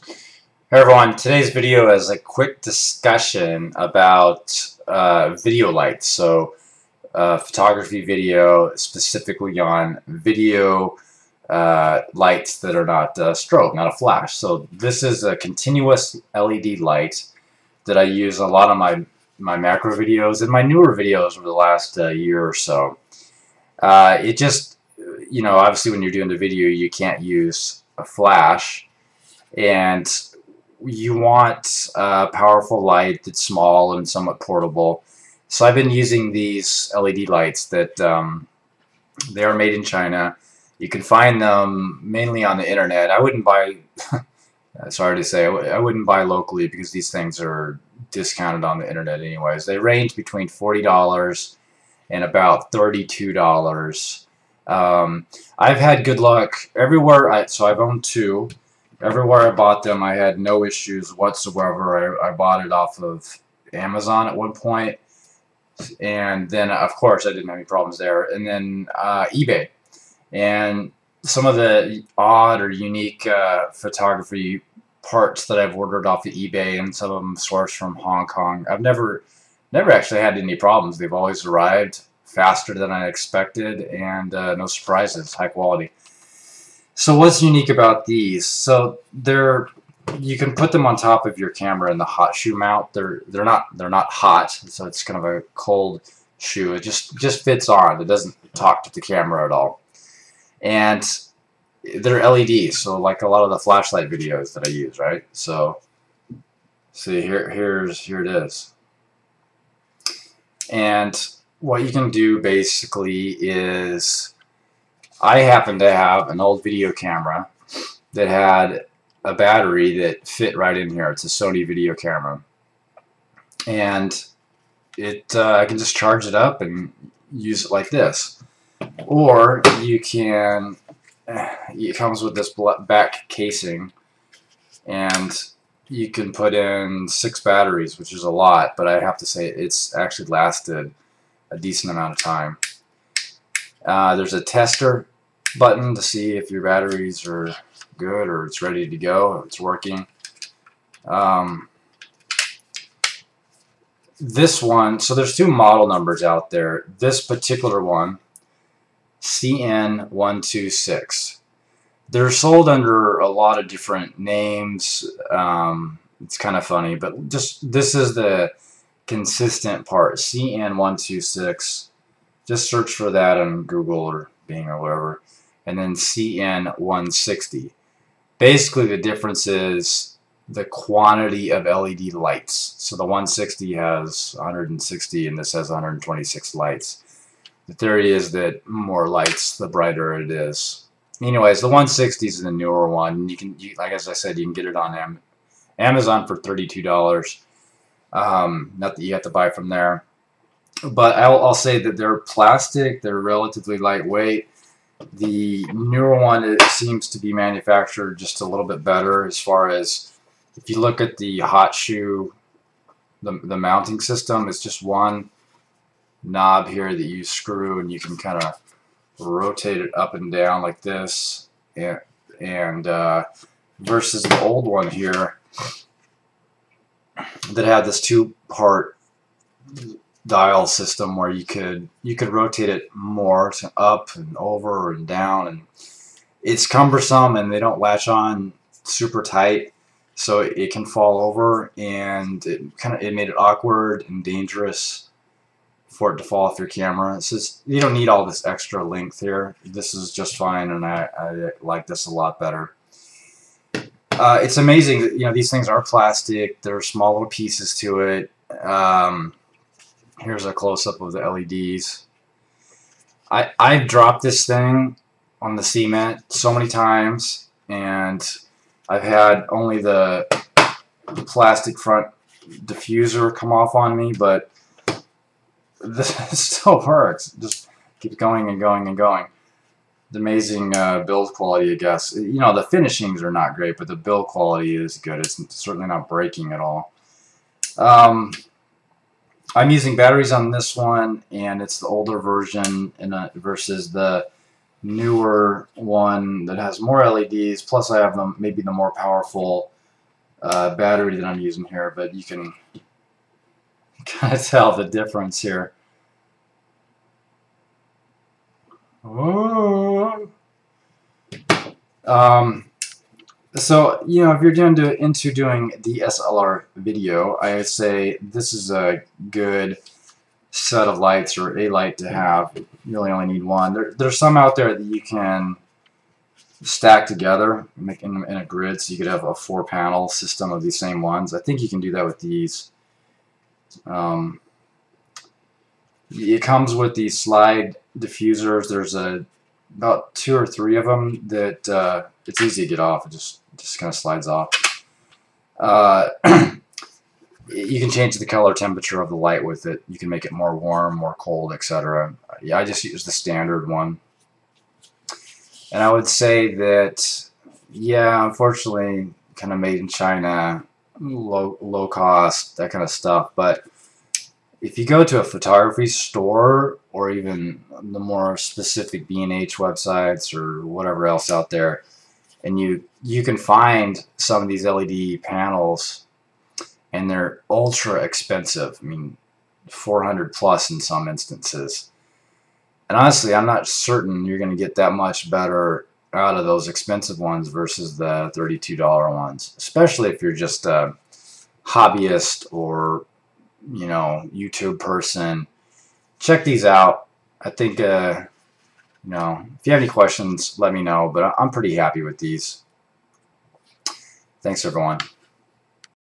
Hey everyone, today's video is a quick discussion about video lights. Photography video, specifically on video lights that are not strobe, not a flash. So this is a continuous LED light that I use a lot of my macro videos and my newer videos over the last year or so. It just, obviously when you're doing the video, you can't use a flash, and you want a powerful light that's small and somewhat portable. So I've been using these LED lights that they are made in China. You can find them mainly on the internet. I wouldn't buy, sorry to say, I wouldn't buy locally because these things are discounted on the internet anyways. They range between $40 and about $32. I've had good luck everywhere. So I've owned two. Everywhere I bought them, I had no issues whatsoever. I bought it off of Amazon at one point, and then of course I didn't have any problems there. And then eBay, and some of the odd or unique photography parts that I've ordered off of eBay, and some of them sourced from Hong Kong. I've never actually had any problems. They've always arrived faster than I expected, and no surprises, high quality. So what's unique about these? So you can put them on top of your camera in the hot shoe mount. They're not hot, so it's kind of a cold shoe. It just fits on. It doesn't talk to the camera at all. And they're LEDs, so like a lot of the flashlight videos that I use, right? So see here it is. And what you can do basically is, I happen to have an old video camera that had a battery that fit right in here. It's a Sony video camera, and I can just charge it up and use it like this. Or you can, it comes with this back casing, and you can put in 6 batteries, which is a lot, but I have to say it's actually lasted a decent amount of time. There's a tester button to see if your batteries are good or it's ready to go, or it's working. This one, so there's 2 model numbers out there. This particular one, CN-126. They're sold under a lot of different names. It's kind of funny, but just this is the consistent part, CN-126. Just search for that on Google or Bing or whatever. And then CN-160. Basically the difference is the quantity of LED lights. So the 160 has 160 and this has 126 lights. The theory is that more lights, the brighter it is. Anyways, the 160 is the newer one. Like as I said, you can get it on Amazon for $32. Not that you have to buy from there. But I'll say that they're plastic. They're relatively lightweight. The newer one, it seems to be manufactured just a little bit better as far as, if you look at the hot shoe, the mounting system, it's just one knob here that you screw, and you can kind of rotate it up and down like this, and versus the old one here that had this 2-part dial system where you could rotate it more to up and over and down, and it's cumbersome and they don't latch on super tight, so it can fall over, and it made it awkward and dangerous for it to fall off your camera. It's just, you don't need all this extra length here. This is just fine, and I like this a lot better. It's amazing that these things are plastic. There are small little pieces to it. Here's a close-up of the LEDs. I've dropped this thing on the cement so many times, and I've had only the plastic front diffuser come off on me, but this still works. Just keeps going and going and going. The amazing build quality, I guess. The finishings are not great, but the build quality is good. It's certainly not breaking at all. I'm using batteries on this one, and it's the older version versus the newer one that has more LEDs, plus I have maybe the more powerful battery that I'm using here, but you can kind of tell the difference here. Oh. So, you know, if you're into doing DSLR video, I would say this is a good set of lights, or a light to have. You really only need one. There's some out there that you can stack together in a grid, so you could have a 4-panel system of these same ones. I think you can do that with these. It comes with these slide diffusers. There's about 2 or 3 of them that it's easy to get off. It just kind of slides off. You can change the color temperature of the light with it. You can make it more warm, more cold, etc. Yeah, I just use the standard one. And I would say that, yeah, unfortunately, kind of made in China, low cost, that kind of stuff. But if you go to a photography store, or even the more specific B&H websites or whatever else out there, and you can find some of these LED panels, and they're ultra expensive. I mean, 400 plus in some instances. And honestly, I'm not certain you're going to get that much better out of those expensive ones versus the $32 ones, especially if you're just a hobbyist or, you know, YouTube person. Check these out. I think, you know, if you have any questions, let me know, but I'm pretty happy with these. Thanks, everyone.